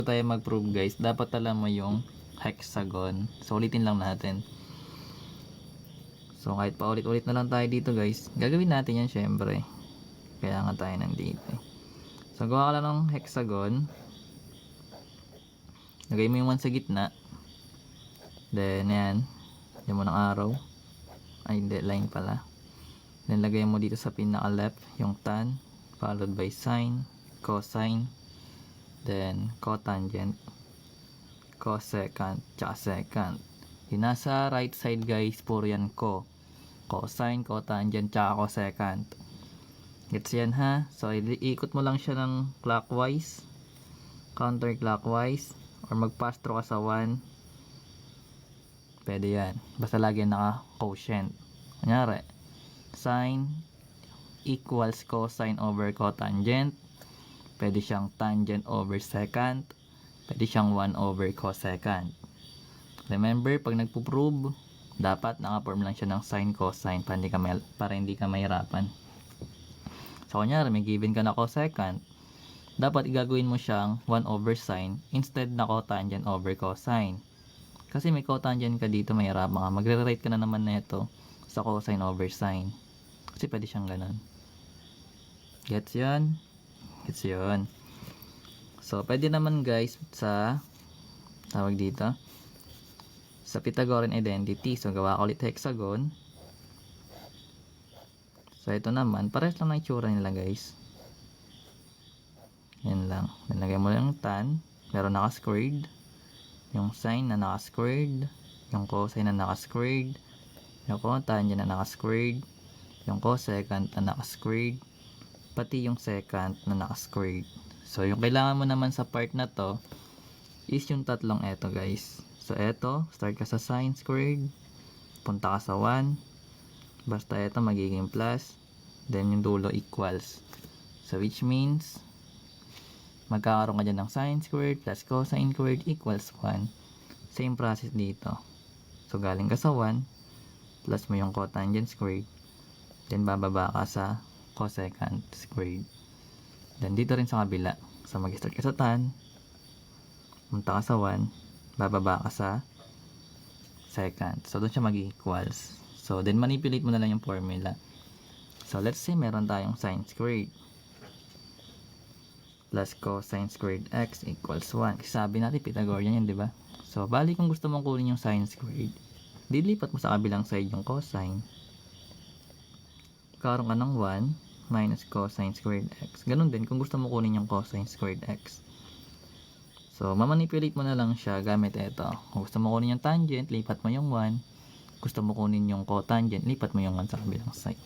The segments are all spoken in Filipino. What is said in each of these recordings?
tayo mag-prove guys, dapat alam mo yung hexagon. So ulitin lang natin. So kahit pa ulit-ulit na lang tayo dito guys, gagawin natin yan syempre. Kaya nga tayo nandito. So gawa ka lang ng hexagon. Lagay mo yung 1 sa gitna. Then yan. Lagyan mo ng arrow. Ay hindi, line pala. Then lagay mo dito sa pinaka left yung tan, followed by sine, cosine, then cotangent, cosecant, tsaka secant. Yung nasa right side guys, puro yan cosine, cotangent, tsaka cosecant. Gets yan ha? So iikot mo lang siya ng clockwise, counterclockwise, or mag-pass through ka sa 1. Pwede yan. Basta lagi naka-quotient. Kunyari, sine equals cosine over cotangent. Pwede siyang tangent over secant. Pwede siyang 1 over cosecant. Remember, pag nagpo-prove, dapat naka-form lang siya ng sine cosine para hindi ka mahirapan. So, kunyari, may given ka na cosecant. Dapat igagawin mo siyang 1 over sine instead na cotangent over cosine. Kasi may cotangent ka dito, mahirapan ka. Magre-rate ka na naman na ito sa cosine over sine. Kasi pwede siyang ganun. Gets yun? Gets yun. So, pwede naman guys sa tawag dito sa Pythagorean identity. So, gawa ko ulit hexagon. So, ito naman. Pares lang ng itsura nila guys. Yan lang. Nilagay mo lang yung tan. Pero naka-squared. Yung sine na naka-squared. Yung cosine na naka-squared. Yung cotangent na naka-squared. Yung cosecant na naka-squared. Pati yung secant na naka-squared. So, yung kailangan mo naman sa part na to is yung tatlong eto guys. So, eto, start ka sa sine squared. Punta ka sa 1. Basta eto magiging plus. Then, yung dulo equals. So, which means magkakaroon ka dyan ng sine squared plus cosine squared equals 1. Same process dito. So, galing ka sa 1. Plus mo yung cotangent squared. Then, bababa ka sa cosecant squared. Then, dito rin sa kabila. So, mag-start ka sa tan. Punta ka sa 1. Bababa ka sa secant. So, doon siya mag-equals. So, then, manipulate mo na lang yung formula. So, let's say, meron tayong sine squared plus cosine squared x equals 1. Kasi sabi natin, Pythagorean yan, di ba? So, bali kung gusto mong kunin yung sine squared, dilipat mo sa kabilang side yung cosine. Karoon ka ng 1 minus cosine squared x. Ganun din kung gusto mo kunin yung cosine squared x. So, mamanipulate mo na lang siya gamit ito. Kung gusto mo kunin yung tangent, lipat mo yung 1. Gusto mo kunin yung cotangent, lipat mo yung 1 sa kabilang side.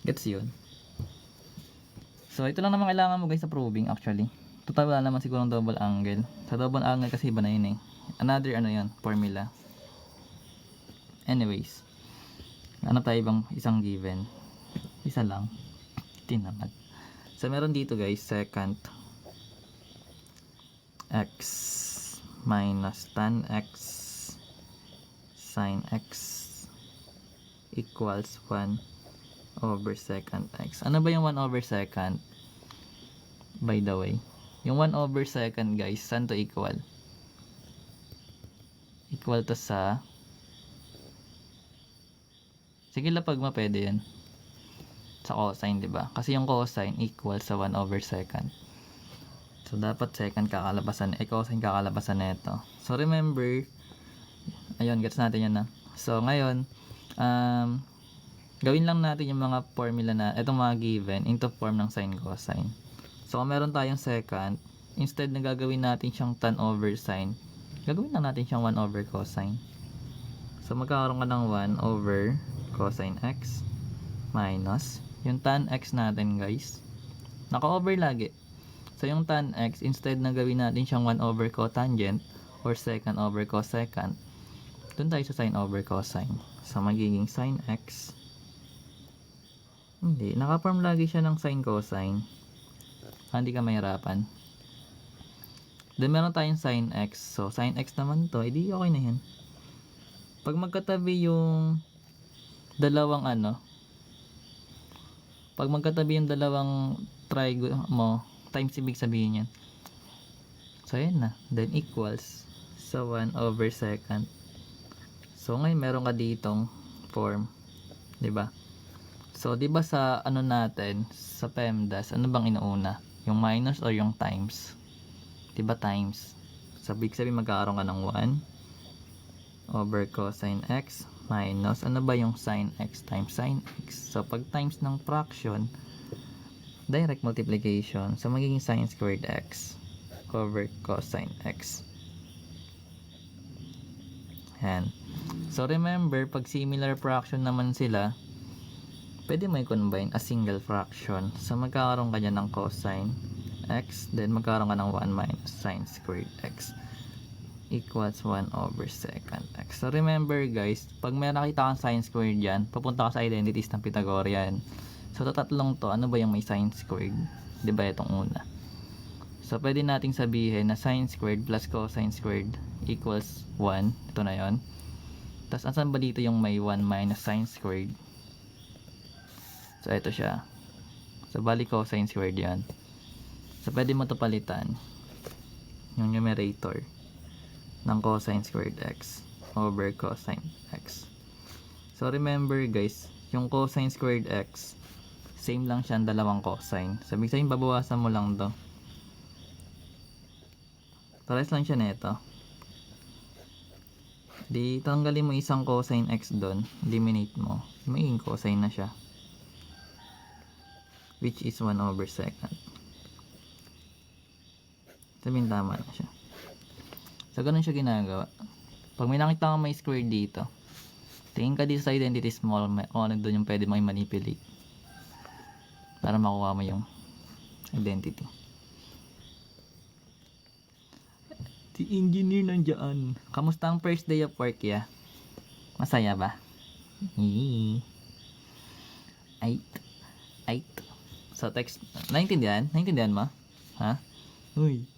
Gets yun? So, ito lang naman kailangan mo guys sa proving actually. Total wala naman siguro ng double angle. Sa double angle kasi iba na yun eh. Another formula. Anyways. Ano tayo bang isang given? Isa lang. Tinamad. So, meron dito guys, secant x minus tan x sin x equals 1 over secant x. Ano ba yung 1 over secant? By the way, yung 1 over secant guys, saan to equal? Equal to sa, sige lapag mo, pwede yan sa cosine, diba? Kasi yung cosine equal sa 1 over secant. So, dapat secant kakalabasan, cosine kakalabasan na ito. So, remember, ayun, gets natin yan na. So, ngayon, gawin lang natin yung mga formula na, itong mga given, into form ng sine cosine. So, kung meron tayong secant, instead na gagawin natin siyang tan over sine, gagawin lang natin siyang 1 over cosine. So, magkakaroon ka ng 1 over cosine x minus yung tan x natin guys. Naka-over lagi. So, yung tan x, instead na gawin natin siyang 1 over cotangent or secant over cosecant, dun tayo sa sine over cosine. So, magiging sine x. Hindi. Naka-form lagi siya ng sine cosine. Hindi ka mahirapan. Then, meron tayong sine x. So, sine x naman to. Edi, okay na yan. Pag magkatabi yung dalawang triangle mo, times ibig sabihin yan. So, ayan na. Then, equals sa 1 over second. So, ngayon, meron ka ditong form. 'Di ba? So, 'di ba sa ano natin, sa PEMDAS, ano bang inuuna? Yung minus or yung times? 'Di ba times? So, big sabihin magkakaroon ka ng 1 over cosine x minus, ano ba yung sin x times sin x? So, pag times ng fraction, direct multiplication. So, magiging sin squared x over cosine x. Yan. So, remember, pag similar fraction naman sila, pwede mo i-combine a single fraction. So, magkakaroon ka dyan ng cosine x, then magkakaroon ka ng 1 minus sin squared x equals 1 over second x. So, remember guys, pag may nakita kang sin squared dyan, papunta ka sa identities ng Pythagorean. So, tatlong to, ano ba yung may sin squared? Diba itong una? So, pwede nating sabihin na sin squared plus cosine squared equals 1. Ito na yon. Tapos, asan ba dito yung may 1 minus sin squared? So, ito siya. So, bali cosine squared yan. So, pwede mo ito palitan. Yung numerator ng cosine squared x over cosine x. So, remember guys, yung cosine squared x, same lang siya ang dalawang cosine. Sabi sa'yo, babawasan mo lang to. Pares lang siya nito. Di tanggalin mo isang cosine x doon, eliminate mo, magiging cosine na siya, which is 1 over second. Sabihin tama na siya. So, ganun siya ginagawa. Pag may nakita kang may square dito, tingin ka dito sa identity small, kung ano doon yung pwede mong manipulate para makuha mo yung identity. Si engineer nandiyan. Kamusta ang first day of work ya? Masaya ba? Ay. So, text. Naintindihan? Naintindihan mo? Ha? Uy.